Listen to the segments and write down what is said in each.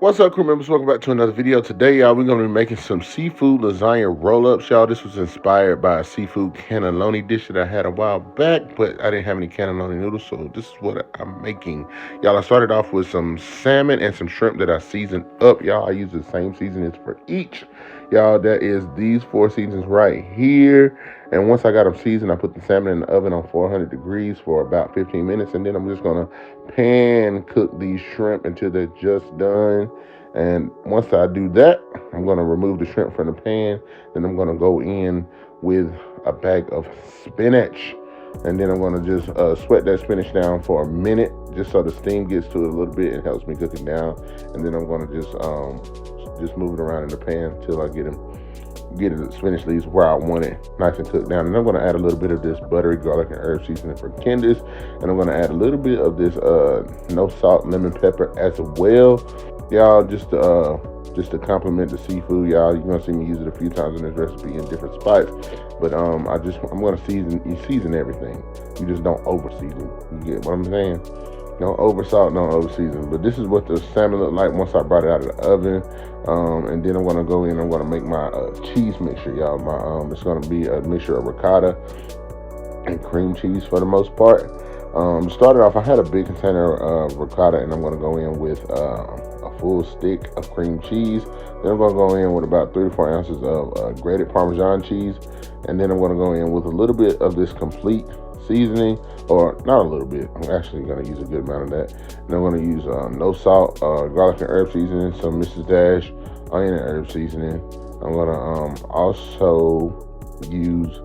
What's up, crew members? Welcome back to another video. Today, y'all, we're going to be making some seafood lasagna roll-ups, y'all. This was inspired by a seafood cannelloni dish that I had a while back, but I didn't have any cannelloni noodles, so this is what I'm making. Y'all, I started off with some salmon and some shrimp that I seasoned up, y'all. I use the same seasonings for each. Y'all, that is these 4 seasons right here. And once I got them seasoned, I put the salmon in the oven on 400 degrees for about 15 minutes. And then I'm just going to pan cook these shrimp until they're just done. And once I do that, I'm going to remove the shrimp from the pan. Then I'm going to go in with a bag of spinach. And then I'm going to just sweat that spinach down for a minute, just so the steam gets to it a little bit and helps me cook it down. And then I'm going to just move it around in the pan until I get the spinach leaves where I want it, nice and cooked down. And I'm going to add a little bit of this buttery garlic and herb seasoning for Candace, and I'm going to add a little bit of this no salt lemon pepper as well, y'all, just to complement the seafood, y'all. You're gonna see me use it a few times in this recipe in different spots, but I'm gonna season everything. You just don't over season. You get what I'm saying? Don't over salt, don't over season. But this is what the salmon looked like once I brought it out of the oven. And then I'm gonna go in. I'm gonna make my cheese mixture, y'all. It's gonna be a mixture of ricotta and cream cheese for the most part. Started off, I had a big container of ricotta, and I'm gonna go in with a full stick of cream cheese. Then I'm gonna go in with about 3 to 4 ounces of grated Parmesan cheese, and then I'm gonna go in with a little bit of this complete seasoning, or not a little bit. I'm actually gonna use a good amount of that. And I'm gonna use no salt, garlic and herb seasoning, some Mrs. Dash onion and herb seasoning. I'm gonna also use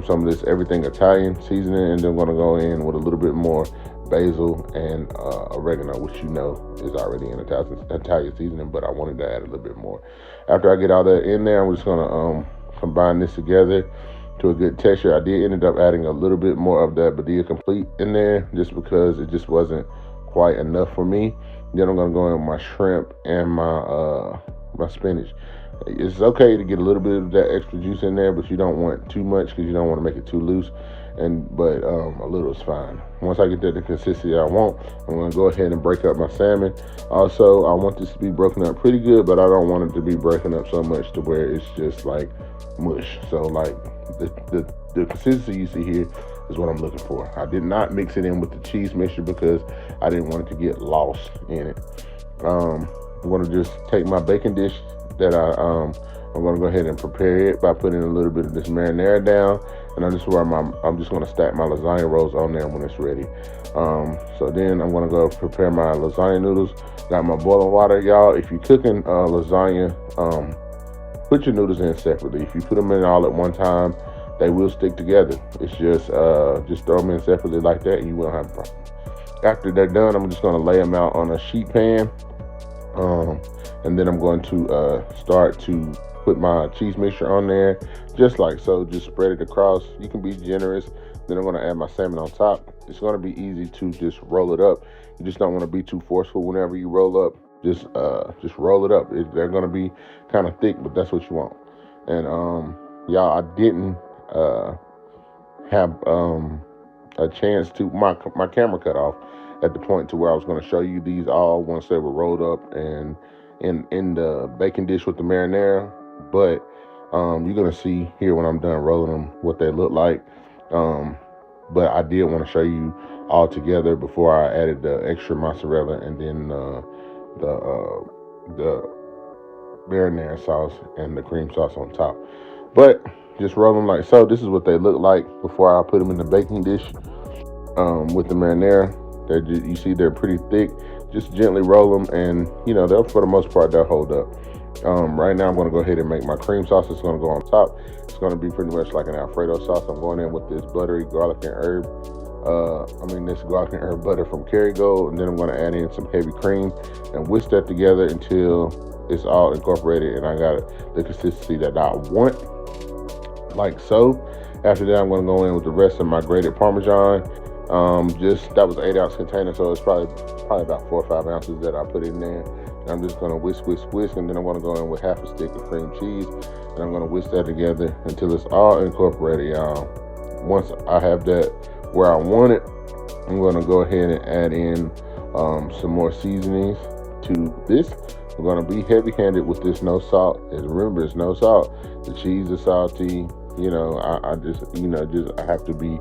some of this everything Italian seasoning, and then I'm gonna go in with a little bit more basil and oregano, which you know is already in Italian seasoning, but I wanted to add a little bit more. After I get all that in there, I'm just gonna combine this together to a good texture. I did end up adding a little bit more of that Badia Complete in there, just because it just wasn't quite enough for me. Then I'm gonna go in with my shrimp and my spinach. It's okay to get a little bit of that extra juice in there, but you don't want too much because you don't want to make it too loose. But a little is fine. Once I get that the consistency I want, I'm gonna go ahead and break up my salmon. Also, I want this to be broken up pretty good, but I don't want it to be breaking up so much to where it's just like mush. So like the consistency you see here is what I'm looking for. I did not mix it in with the cheese mixture because I didn't want it to get lost in it. I'm gonna just take my baking dish that I'm gonna go ahead and prepare it by putting a little bit of this marinara down, and I'm just gonna stack my lasagna rolls on there when it's ready. So then I'm gonna go prepare my lasagna noodles. Got my boiling water, y'all. If you're cooking lasagna, put your noodles in separately. If you put them in all at one time, they will stick together. It's just throw them in separately like that, and you won't have a problem. After they're done, I'm just gonna lay them out on a sheet pan. And then I'm going to start to put my cheese mixture on there, just like so. Just spread it across. You can be generous. Then I'm going to add my salmon on top. It's going to be easy to just roll it up. You just don't want to be too forceful whenever you roll up. Just roll it up. They're going to be kind of thick, but that's what you want. And y'all, I didn't have a chance to my camera cut off at the point to where I was going to show you these all once they were rolled up and in the baking dish with the marinara. But you're going to see here when I'm done rolling them what they look like. But I did want to show you all together before I added the extra mozzarella and then the marinara sauce and the cream sauce on top. But just roll them like so. This is what they look like before I put them in the baking dish with the marinara. You see they're pretty thick. Just gently roll them, and they'll, for the most part, they'll hold up. Right now I'm going to go ahead and make my cream sauce. It's going to go on top. It's going to be pretty much like an Alfredo sauce. I'm going in with this buttery garlic and herb this garlic and herb butter from Kerrygold, and then I'm going to add in some heavy cream and whisk that together until it's all incorporated and I got the consistency that I want, like so. After that, I'm going to go in with the rest of my grated Parmesan. That was an 8-ounce container, so it's probably about 4 or 5 ounces that I put in there. And I'm just gonna whisk, and then I'm gonna go in with half a stick of cream cheese, and I'm gonna whisk that together until it's all incorporated, y'all. Once I have that where I want it, I'm gonna go ahead and add in some more seasonings. to this. We're gonna be heavy-handed with this no salt. And remember, it's no salt. The cheese is salty. You know, I just, I have to be.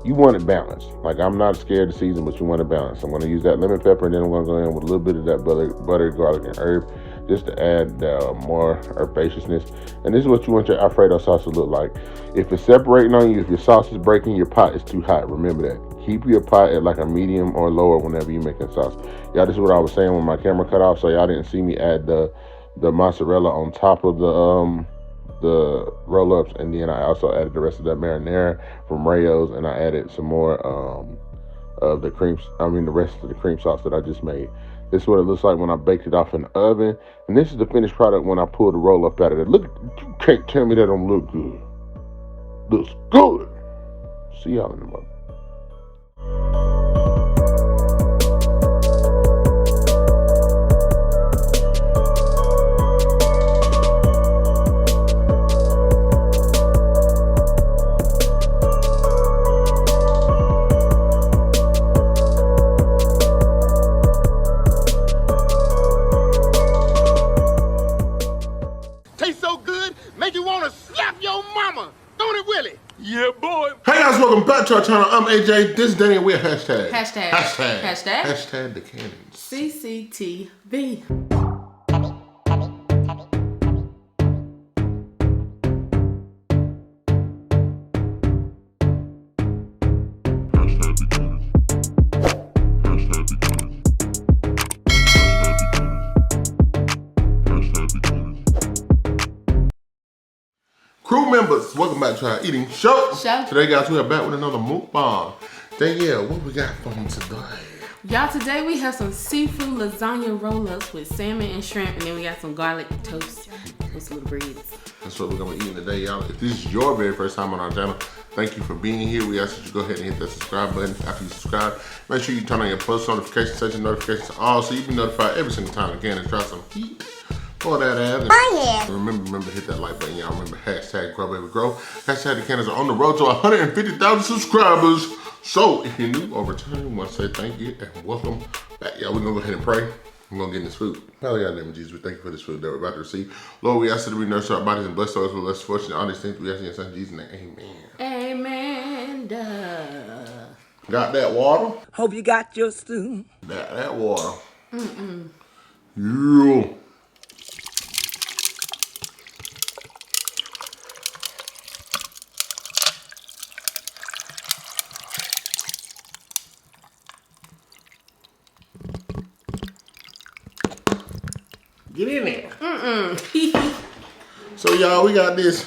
You want it balanced. Like, I'm not scared to season, but you want it balanced. I'm gonna use that lemon pepper, and then I'm gonna go in with a little bit of that butter, garlic, and herb, just to add more herbaceousness. And this is what you want your Alfredo sauce to look like. If it's separating on you, if your sauce is breaking, your pot is too hot. Remember that. Keep your pot at like a medium or lower whenever you're making sauce. Y'all, this is what I was saying when my camera cut off, so y'all didn't see me add the mozzarella on top of the roll-ups, and then I also added the rest of that marinara from Rayo's, and I added some more of the the rest of the cream sauce that I just made. This is what it looks like when I baked it off in the oven, and this is the finished product when I pull the roll-up out of it. Look, you can't tell me that don't look good. Looks good. See y'all in a moment. Yeah, boy. Hey guys, welcome back to our channel. I'm AJ. This is Danny, and we're hashtag the cannons. CCTV. Crew members, welcome back to our eating show. Today, guys, we are back with another mukbang. Danielle, what we got for them today? Y'all, today we have some seafood lasagna roll-ups with salmon and shrimp, and then we got some garlic toast with some little breads. That's what we're gonna be eating today, y'all. If this is your very first time on our channel, thank you for being here. We ask that you go ahead and hit that subscribe button. After you subscribe, make sure you turn on your post notifications, set your notifications to all, so you be notified every single time again and try some heat. For that ass. Remember to hit that like button, y'all. Remember, hashtag grow baby grow. Hashtag the cannons are on the road to 150,000 subscribers. So if you're new or returning, we want to say thank you and welcome back. Y'all, we're gonna go ahead and pray. We're gonna get in this food. Father God, in the name of Jesus, we thank you for this food that we're about to receive. Lord, we ask that we nourish our bodies and bless those who are less fortunate. All these things we ask in your son Jesus' name. Amen. Amen. Got that water? Hope you got your stew. That water. Yeah. Get in there. So y'all, we got this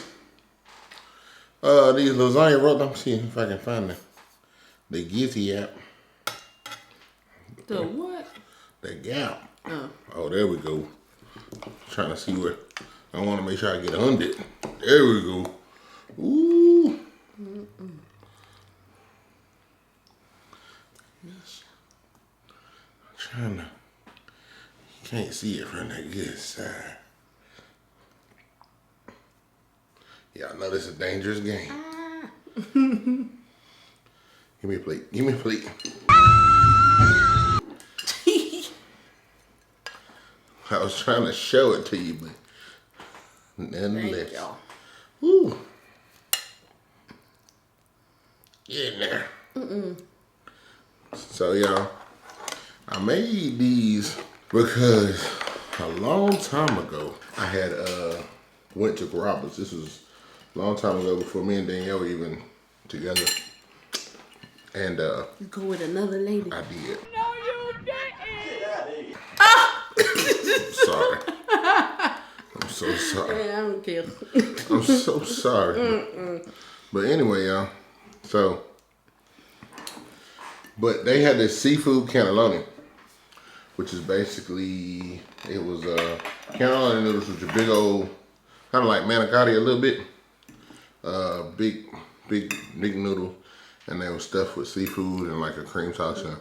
these lasagna rolls. Let me see if I can find the Gizzy app. The what? The Gap. Oh, there we go. Trying to see where I want to make sure I get under it. There we go. Ooh. Yes. I'm trying to. Can't see it from that good side. Y'all know this is a dangerous game. Give me a plate. Give me a plate. I was trying to show it to you, but nonetheless. Ooh. Get in there. So y'all, I made these because a long time ago, I had went to Carrabba's. This was a long time ago before me and Danielle were even together. And you go with another lady. I did. No, you didn't. Sorry. I'm so sorry. Yeah, I'm kidding. I'm so sorry. But anyway, y'all. So, but they had this seafood cannelloni, which is basically, it was cannelloni noodles, which are big old, kind of like manicotti a little bit. Big noodle. And they were stuffed with seafood and like a cream sauce and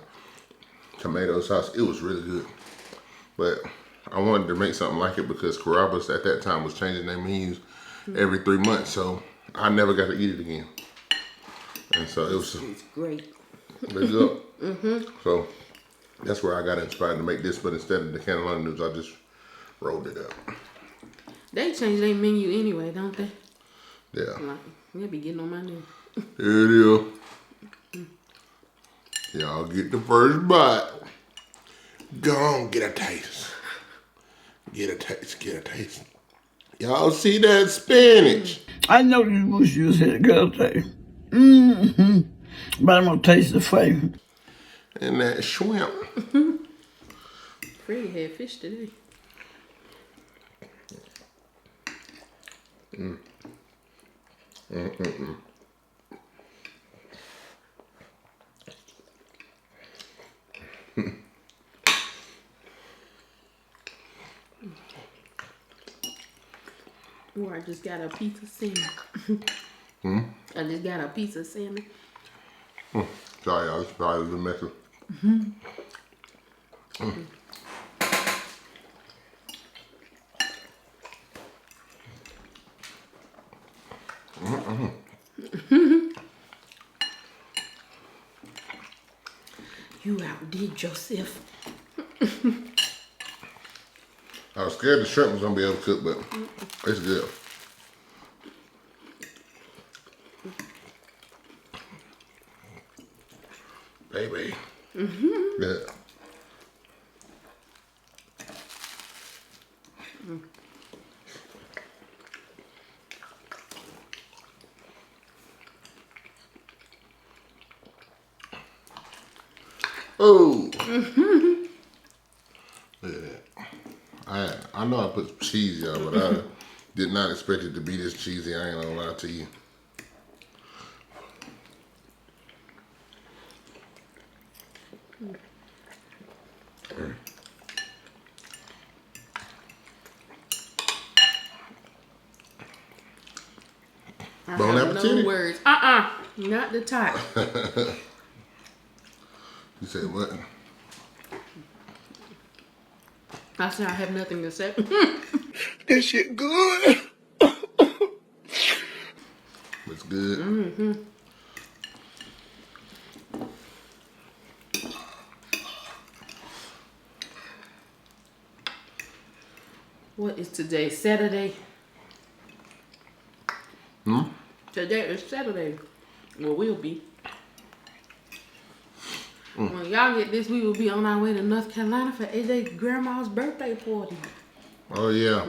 tomato sauce. It was really good. But I wanted to make something like it because Carrabba's at that time was changing their menus every 3 months. So I never got to eat it again. And so it was great. Let's go. So That's where I got inspired to make this, but instead of the cannelloni noodles, I just rolled it up. They change their menu anyway, don't they? Yeah. Like, they'll be getting on my nerves. There it is. Y'all get the first bite. Go on, get a taste. Get a taste, get a taste. Y'all see that spinach? I know you wish you was here to go taste. But I'm gonna taste the flavor. And that shrimp. Freddie had fish today. Or I just got a piece of salmon. I just got a piece of salmon. Sorry, y'all. It's probably a little messy. You outdid yourself. I was scared the shrimp was gonna be able to cook, but it's good. Baby. Yeah. Oh. Yeah. I know I put some cheese, y'all, but I did not expect it to be this cheesy. I ain't gonna lie to you. Bon have appetit. no words. Not the type. You said what? I said I have nothing to say. This shit good. It's good. What is today? Saturday? Today is Saturday. Well, we'll be. When y'all get this, we will be on our way to North Carolina for AJ's grandma's birthday party. Oh yeah.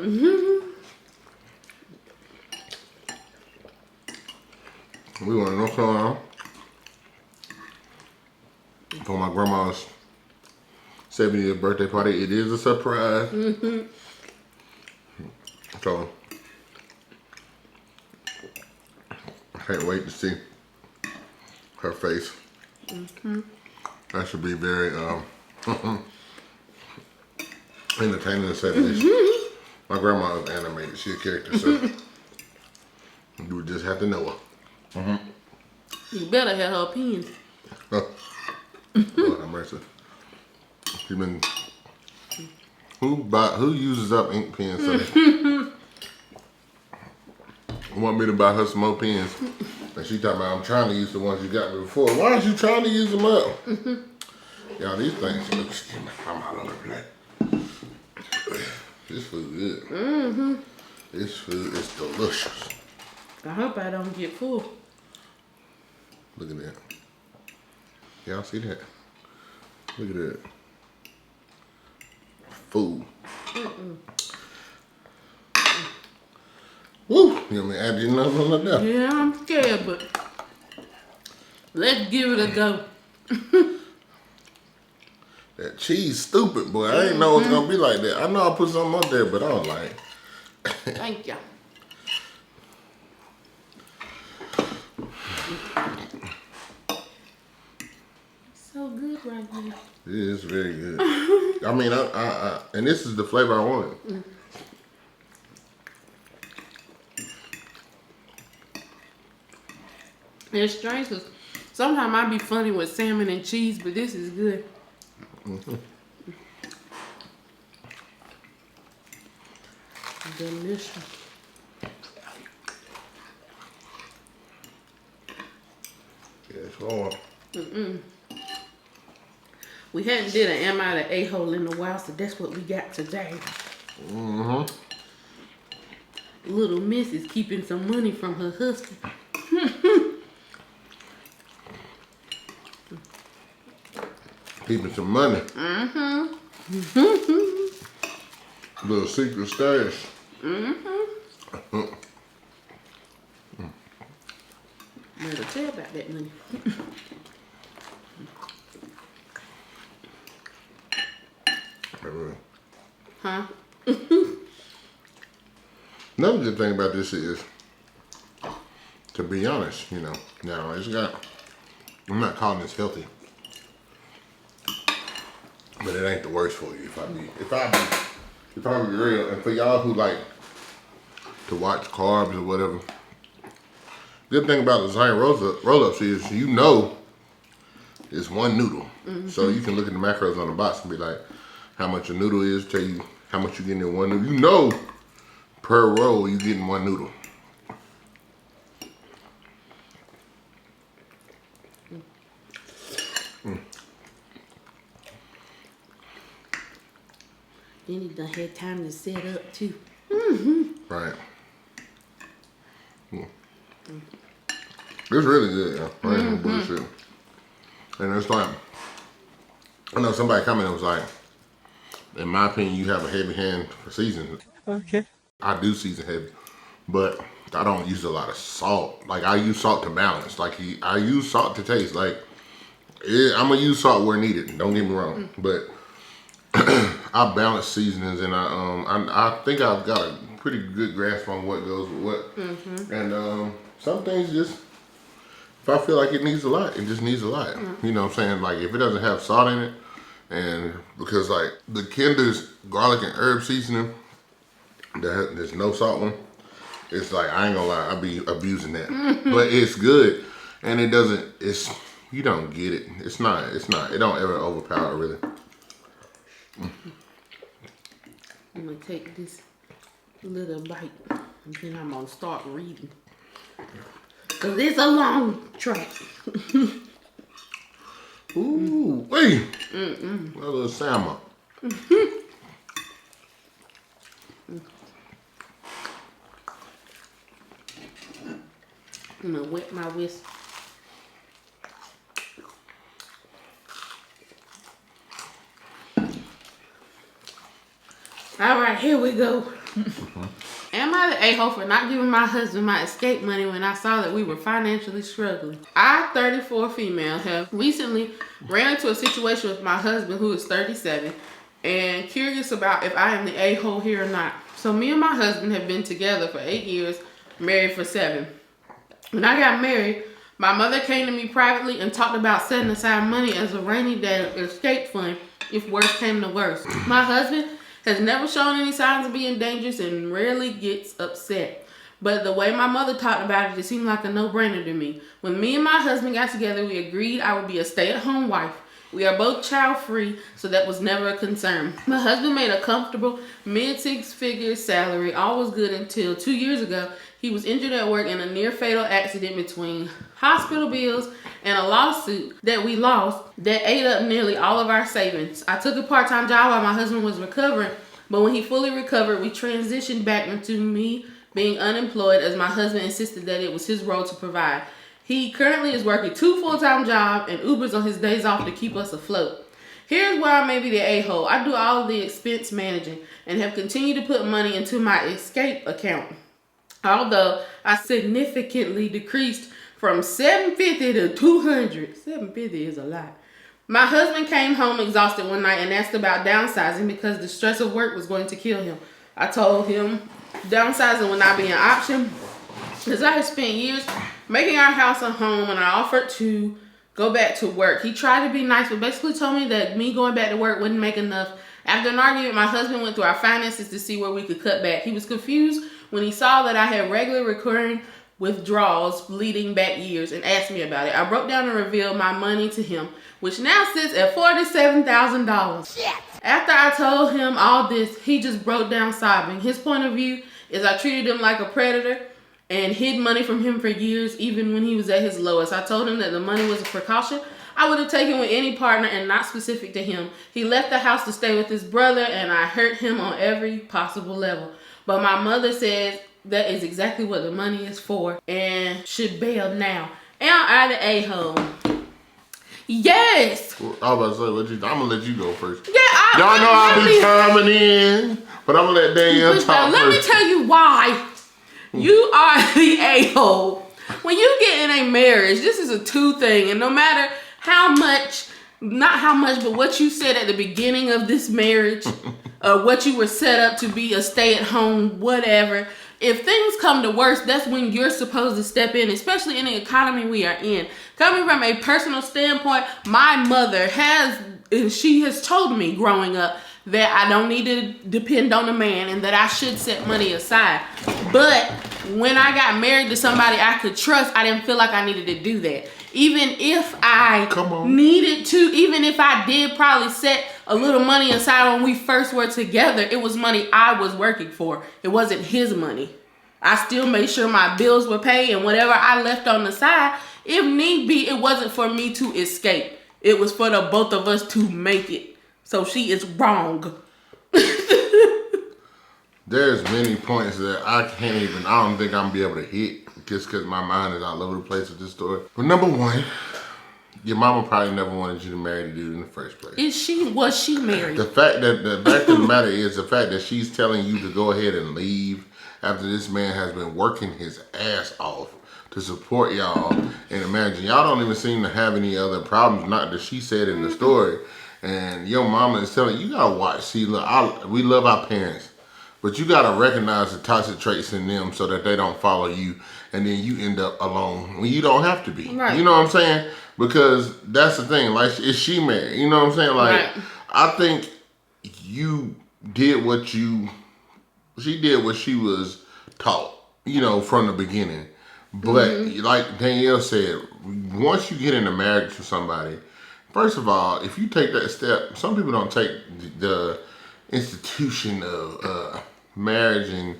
We went to North Carolina for my grandma's 70th birthday party. It is a surprise. So I can't wait to see her face. That should be very entertaining to say the least. My grandma is animated. She's a character, so you would just have to know her. You better have her opinions. Lord have mercy. She been who uses up ink pens? So want me to buy her some more pens? And she talking about I'm trying to use the ones you got me before. Why aren't you trying to use them up? Y'all, these things. Excuse me, I'm all over the place. This food good. This food is delicious. I hope I don't get full. Look at that. Y'all see that? Look at that. Food. Woo! You want me to add you another one like that? Yeah, I'm scared, but let's give it a go. That cheese stupid, boy. I ain't know it's gonna be like that. I know I put something up there, but I was like... Thank you. So good right now. It is very good. I mean, and this is the flavor I wanted. It's strange because sometimes I be funny with salmon and cheese, but this is good. Delicious. Yeah, it's hard. We hadn't did an Am I the A-hole in a while, so that's what we got today. Little Miss is keeping some money from her husband. Keeping some money. Little secret stash. Better tell about that money. Huh? Another good thing about this is, to be honest, you know, now it's got, I'm not calling this healthy, but it ain't the worst for you if I be real. And for y'all who like to watch carbs or whatever, good thing about lasagna roll-ups is, you know, it's one noodle. So you can look at the macros on the box and be like, how much a noodle is, tell you how much you getting in one noodle. You know, per roll, you getting one noodle. Then he done had time to set up too. Right. It's really good, yeah. I ain't gonna bullshit. And it's like, I know somebody commented and was like, in my opinion, you have a heavy hand for seasoning. Okay. I do season heavy, but I don't use a lot of salt. Like, I use salt to balance. Like, I use salt to taste. Like, I'm gonna use salt where needed. Don't get me wrong, but I balance seasonings, and I think I've got a pretty good grasp on what goes with what. And some things just, if I feel like it needs a lot, it just needs a lot. You know what I'm saying? Like, if it doesn't have salt in it, and because like the Kinder's garlic and herb seasoning, there's no salt one. It's like, I ain't gonna lie, I be abusing that, but it's good, and it doesn't. You don't get it. It don't ever overpower really. I'm gonna take this little bite and then I'm gonna start reading. Cause it's a long track. Ooh, wait. A little salmon. I'm gonna wet my whisk. All right, here we go. Am I the a-hole for not giving my husband my escape money when I saw that we were financially struggling? I, 34 female, have recently ran into a situation with my husband, who is 37, and curious about if I am the a-hole here or not. So me and my husband have been together for 8 years, married for 7. When I got married, my mother came to me privately and talked about setting aside money as a rainy day escape fund if worse came to worse. My husband has never shown any signs of being dangerous and rarely gets upset. But the way my mother talked about it seemed like a no-brainer to me. When me and my husband got together, we agreed I would be a stay-at-home wife. We are both child-free, so that was never a concern. My husband made a comfortable mid-six-figure salary. All was good until 2 years ago. He was injured at work in a near-fatal accident between hospital bills and a lawsuit that we lost that ate up nearly all of our savings. I took a part-time job while my husband was recovering, but when he fully recovered, we transitioned back into me being unemployed, as my husband insisted that it was his role to provide. He currently is working 2 full-time jobs and Ubers on his days off to keep us afloat. Here's where I may be the a-hole. I do all of the expense managing and have continued to put money into my escape account. Although I significantly decreased from $750 to $200. $750 is a lot. My husband came home exhausted one night and asked about downsizing because the stress of work was going to kill him. I told him downsizing would not be an option, as I had spent years making our house a home, and I offered to go back to work. He tried to be nice, but basically told me that me going back to work wouldn't make enough. After an argument, my husband went through our finances to see where we could cut back. He was confused when he saw that I had regular recurring withdrawals bleeding back years and asked me about it. I broke down and revealed my money to him, which now sits at $47,000. After I told him all this, he just broke down sobbing. His point of view is I treated him like a predator and hid money from him for years, even when he was at his lowest. I told him that the money was a precaution. I would have taken with any partner and not specific to him. He left the house to stay with his brother, and I hurt him on every possible level. But my mother says that is exactly what the money is for and should bail now. Am I the a-hole? Yes. Well, I was about to say, I'm gonna let you go first. Yeah, y'all know I'll be coming in, but I'm gonna let Danielle talk let first. me tell you why you are the a-hole. When you get in a marriage, this is a two thing, and no matter how much, not how much, but what you said at the beginning of this marriage, what you were set up to be a stay-at-home, whatever. If things come to worse, that's when you're supposed to step in, especially in the economy we are in. Coming from a personal standpoint, my mother she has told me growing up that I don't need to depend on a man and that I should set money aside. But when I got married to somebody I could trust, I didn't feel like I needed to do that. Even if I needed to, even if I did probably set a little money aside when we first were together, it was money I was working for. It wasn't his money. I still made sure my bills were paid, and whatever I left on the side, if need be, it wasn't for me to escape. It was for the both of us to make it. So she is wrong. There's many points that I don't think I'm gonna be able to hit just because my mind is all over the place with this story. But number one, your mama probably never wanted you to marry the dude in the first place. Was she married? The fact of the matter is the fact that she's telling you to go ahead and leave after this man has been working his ass off to support y'all in a marriage. And y'all don't even seem to have any other problems, not that she said in the story. And your mama is telling you gotta watch. See, look, we love our parents, but you gotta recognize the toxic traits in them so that they don't follow you, and then you end up alone when you don't have to be. Right. You know what I'm saying? Because that's the thing. Like, is she married? You know what I'm saying? Like, right. I think she did what she was taught. You know, from the beginning. But like Danielle said, once you get into marriage with somebody, first of all, if you take that step, some people don't take the institution of marriage and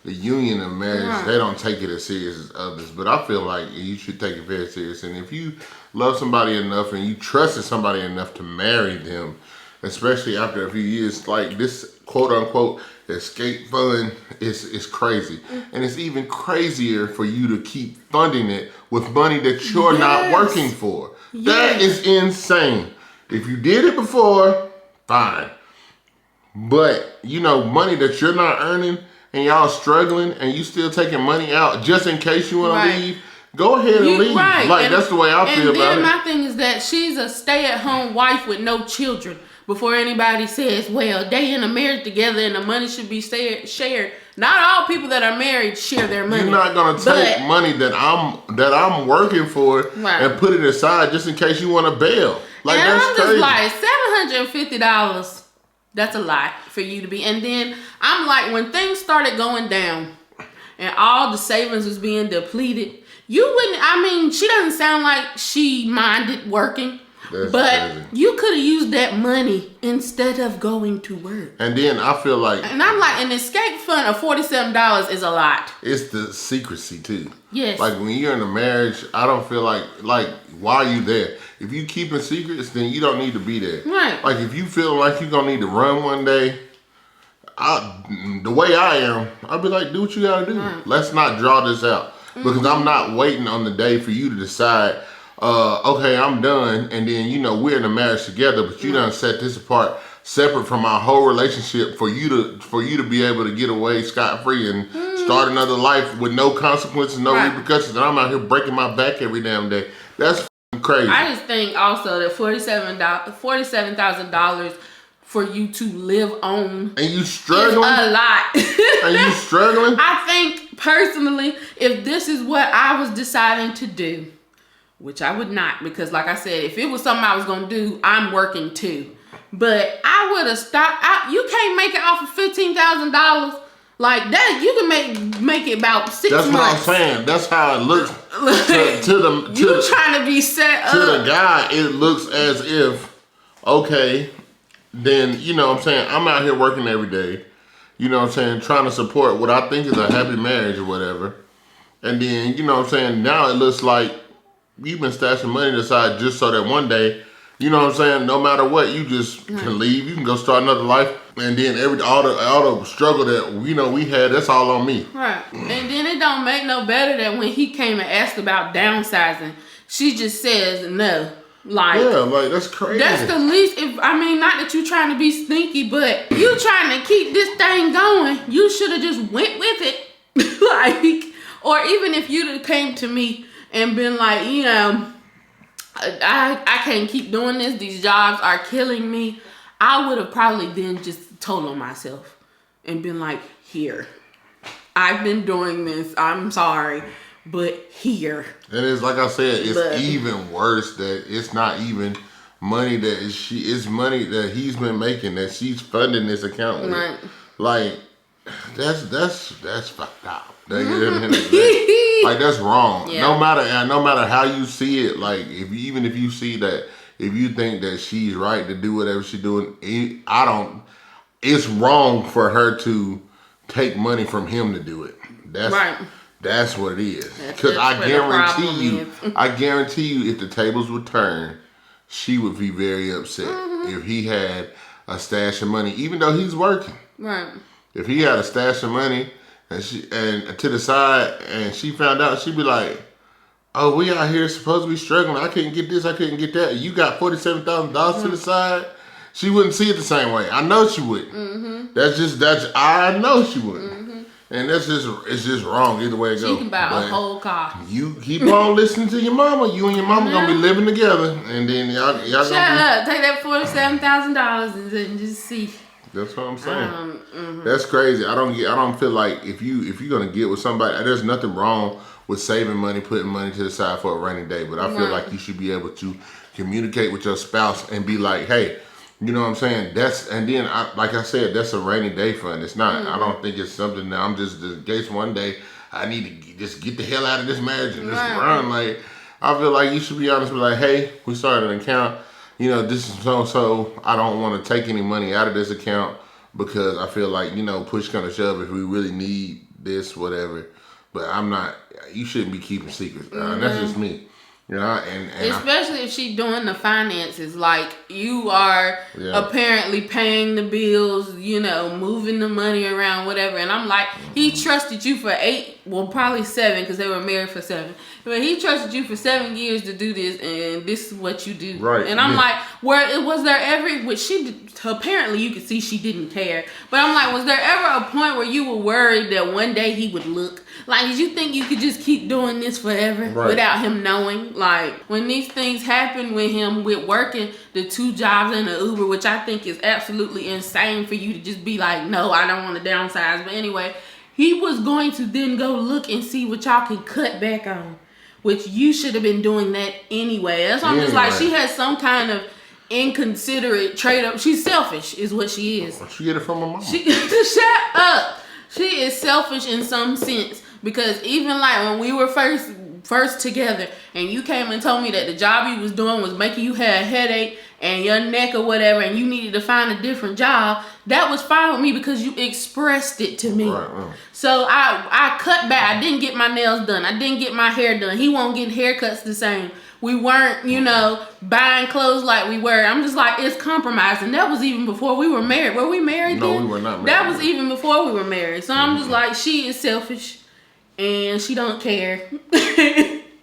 the union of marriage, they don't take it as serious as others. But I feel like you should take it very serious. And if you love somebody enough and you trusted somebody enough to marry them, especially after a few years, like this quote unquote escape fund is crazy. And it's even crazier for you to keep funding it with money that you're not working for. That is insane. If you did it before, fine. But, you know, money that you're not earning and y'all struggling and you still taking money out just in case you want to leave, go ahead and leave. Like, and that's the way I feel about it. And then my thing is that she's a stay-at-home wife with no children. Before anybody says, well, they in a marriage together and the money should be shared. Not all people that are married share their money. You're not gonna take money that I'm working for and put it aside just in case you want to bail. Like, and that's I'm crazy. just like $750. That's a lot for you to be. And then I'm like, when things started going down and all the savings was being depleted, you wouldn't. I mean, she doesn't sound like she minded working. But crazy. You could have used that money instead of going to work. And then I feel like... And I'm like, an escape fund of $47 is a lot. It's the secrecy, too. Yes. Like, when you're in a marriage, I don't feel like, why are you there? If you keeping secrets, then you don't need to be there. Right. Like, if you feel like you're going to need to run one day, the way I am, I'll be like, do what you got to do. Right. Let's not draw this out. Because I'm not waiting on the day for you to decide... okay, I'm done, and then, you know, we're in a marriage together, but you done set this apart separate from our whole relationship for you to be able to get away scot-free and start another life with no consequences, no repercussions, and I'm out here breaking my back every damn day. That's crazy. I just think also that $47,000 for you to live on and you struggling is a lot. And you struggling? I think, personally, if this is what I was deciding to do, which I would not, because like I said, if it was something I was going to do, I'm working too. But I would have stopped. You can't make it off of $15,000 like that. You can make it about 6 months. That's what I'm saying. That's how it looks you trying to be set up. To the guy, it looks as if, okay, then, you know what I'm saying, I'm out here working every day. You know what I'm saying, trying to support what I think is a happy marriage or whatever. And then, you know what I'm saying, now it looks like you've been stashing money aside just so that one day, you know what I'm saying, no matter what, you just can leave. You can go start another life. And then all the struggle that we had, that's all on me. Right. And then it don't make no better that when he came and asked about downsizing, she just says no. Like, yeah, like that's crazy. That's the least. Not that you trying to be sneaky, but you trying to keep this thing going. You should have just went with it. Like, or even if you'd came to me and been like, I can't keep doing this. These jobs are killing me. I would have probably then just told on myself and been like, here, I've been doing this. I'm sorry, but here. And it's like I said, it's even worse that it's not even money that it's money that he's been making that she's funding this account with. Right. Like, that's fucked up. Like, that's wrong. Yeah. No matter how you see it, like even if you see that, if you think that she's right to do whatever she's doing, it's wrong for her to take money from him to do it. That's right. That's what it is. Because I guarantee you, if the tables would turn, she would be very upset if he had a stash of money, even though he's working. Right. If he had a stash of money and to the side, and she found out, she'd be like, "Oh, we out here supposed to be struggling. I couldn't get this, I couldn't get that. You got $47,000 to the side." She wouldn't see it the same way. I know she wouldn't. I know she wouldn't. And it's just wrong either way it goes. She can buy a whole car. You keep on listening to your mama. You and your mama gonna be living together, and then y'all shut up. Take that $47,000 and just see. That's what I'm saying. That's crazy. I don't feel like if you're gonna get with somebody, there's nothing wrong with saving money, putting money to the side for a rainy day. But I feel like you should be able to communicate with your spouse and be like, hey, you know what I'm saying? Like I said, that's a rainy day fund. It's not. I don't think it's something that I'm just in case one day I need to just get the hell out of this marriage and just run. Like, I feel like you should be honest with like, hey, we started an account. This is so I don't want to take any money out of this account because I feel like, push kind of shove if we really need this, whatever. But I'm not, you shouldn't be keeping secrets. That's just me. And especially if she's doing the finances, like you are apparently paying the bills, moving the money around, whatever. And I'm like, he trusted you for 8, well, probably 7, because they were married for 7. But he trusted you for 7 years to do this, and this is what you do. Right. And I'm like, was there ever, which apparently you could see she didn't care. But I'm like, was there ever a point where you were worried that one day he would look? Like, did you think you could just keep doing this forever without him knowing? Like, when these things happen with him, with working the 2 jobs and the Uber, which I think is absolutely insane for you to just be like, no, I don't want to downsize. But anyway, he was going to then go look and see what y'all can cut back on, which you should have been doing that anyway. That's why I'm just like, she has some kind of inconsiderate trade-up. She's selfish is what she is. She get it from her mom. Shut up. She is selfish in some sense. Because even like when we were first together and you came and told me that the job you was doing was making you have a headache and your neck or whatever and you needed to find a different job, that was fine with me because you expressed it to me. Right. So I cut back. I didn't get my nails done. I didn't get my hair done. He won't get haircuts the same. We weren't, buying clothes like we were. I'm just like, it's compromise. And that was even before we were married. Were we married then? No, we were not married. That was even before we were married. So I'm just like, she is selfish. And she don't care.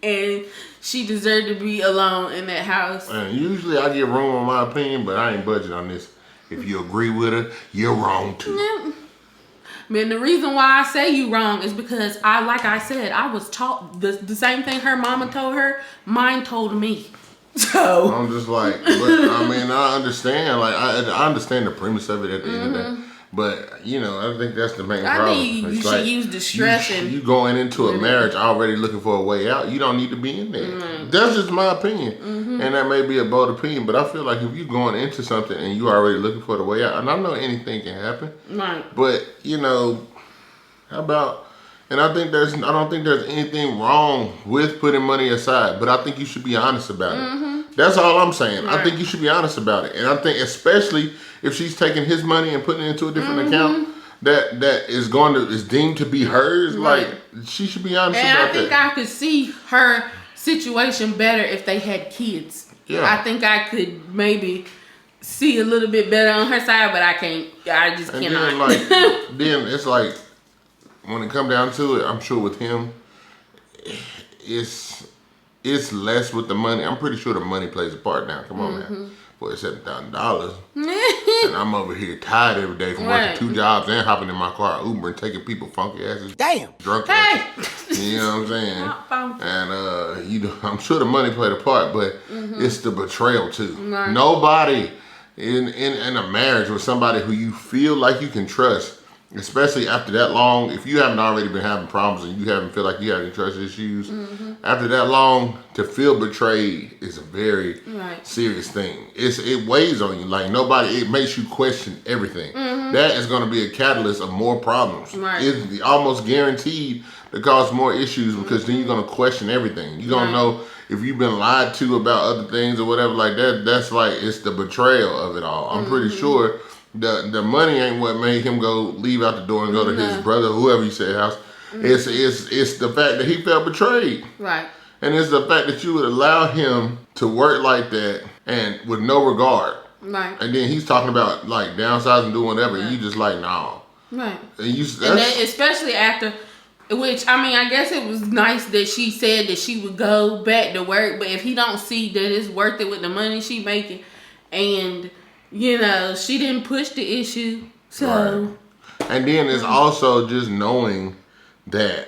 And she deserved to be alone in that house. And usually I give room on my opinion, but I ain't budging on this. If you agree with her, you're wrong too. Yeah. Man, the reason why I say you wrong is because like I said, I was taught the same thing her mama told her, mine told me. So I'm just like, I understand. Like I understand the premise of it at the end of the day. But, I think that's the main problem. I think you should use distress. You going into a marriage already looking for a way out. You don't need to be in there. That's just my opinion. And that may be a bold opinion, but I feel like if you're going into something and you already looking for the way out, and I know anything can happen. Right. But, how about, and I don't think there's anything wrong with putting money aside, but I think you should be honest about it. That's all I'm saying. Right. I think you should be honest about it. And I think especially if she's taking his money and putting it into a different account that is deemed to be hers, like she should be honest about that. And I think I could see her situation better if they had kids. Yeah. I think I could maybe see a little bit better on her side, but I can't. I just cannot. Then it's like when it come down to it, I'm sure with him, it's less with the money. I'm pretty sure the money plays a part now. Come on, man. For $7,000, and I'm over here tired every day from working 2 jobs and hopping in my car, Uber, and taking people funky asses. Damn. Drunk asses. You know what I'm saying? Not funky. And you know, I'm sure the money played a part, but it's the betrayal too. Right. Nobody in a marriage with somebody who you feel like you can trust, especially after that long, if you haven't already been having problems and you haven't feel like you have any trust issues, after that long, to feel betrayed is a very serious thing. It weighs on you. Like it makes you question everything. That is going to be a catalyst of more problems. Right. It's almost guaranteed to cause more issues because then you're going to question everything. You're going to know if you've been lied to about other things or whatever like that. That's like, it's the betrayal of it all. I'm pretty sure the money ain't what made him leave out the door and go to his brother, whoever he said house. It's the fact that he felt betrayed. Right. And it's the fact that you would allow him to work like that and with no regard. Right. And then he's talking about like downsizing, doing whatever, and you just like, nah. Right. And then especially after, which, I mean, I guess it was nice that she said that she would go back to work, but if he don't see that it's worth it with the money she making, and you know, she didn't push the issue, so. Right. And then it's also just knowing that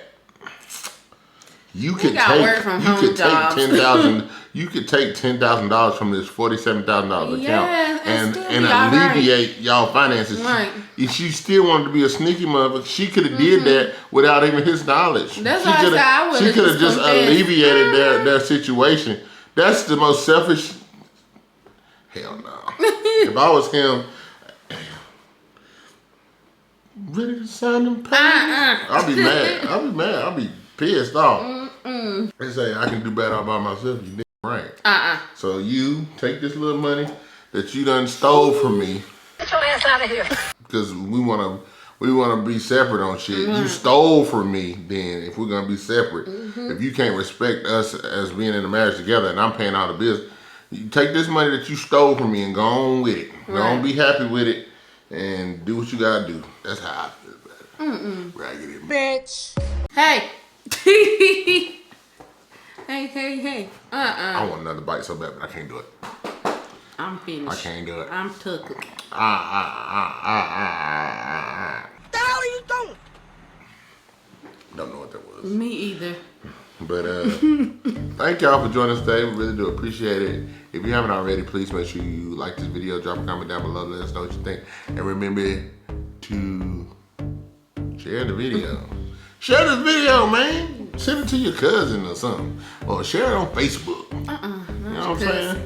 you could take $10,000. You could take $10,000 from this $47,000 account and alleviate y'all finances. Right. If she still wanted to be a sneaky mother, she could have did that without even his knowledge. That's why she could have just alleviated their situation. That's the most selfish. Hell no. If I was him, ready to sign them papers, I'll be mad. I'll be pissed off. They say I can do better all by myself. You right. So you take this little money that you done stole from me. Get your ass out of here. Because we wanna be separate on shit. You stole from me. Then if we're gonna be separate, if you can't respect us as being in a marriage together, and I'm paying all the bills, you take this money that you stole from me and go on with it. Go on, be happy with it, and do what you gotta do. That's how I feel about it. Raggedy bitch. Hey. Hey. I want another bite so bad, but I can't do it. I'm finished. I can't do it. I'm took. What the hell are you doing? Don't know what that was. Me either. But thank y'all for joining us today. We really do appreciate it. If you haven't already, please make sure you like this video, drop a comment down below, let us know what you think, and remember to share the video. Share this video, man. Send it to your cousin or something, or share it on Facebook. You know what I'm saying?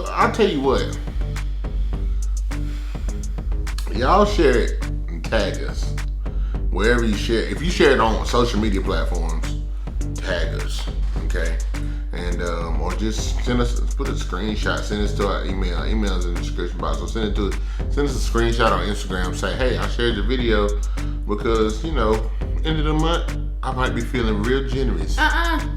I'll tell you what. Y'all share it and tag us wherever you share. If you share it on social media platforms, tag us, okay? And or just put a screenshot, send us to our email. Our email is in the description box. So send us a screenshot on Instagram. Say, hey, I shared the video because, you know, end of the month, I might be feeling real generous.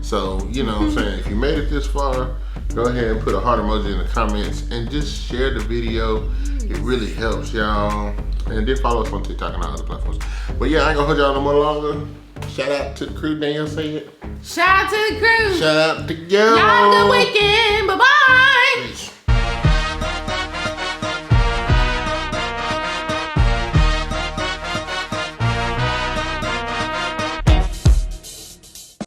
So, you know what I'm saying? If you made it this far, go ahead and put a heart emoji in the comments and just share the video. It really helps, y'all. And then follow us on TikTok and all other platforms. But yeah, I ain't gonna hold y'all no more longer. Shout out to the crew. Danielle, say it. Shout out to the crew. Shout out to y'all. Y'all have a good weekend. Bye-bye.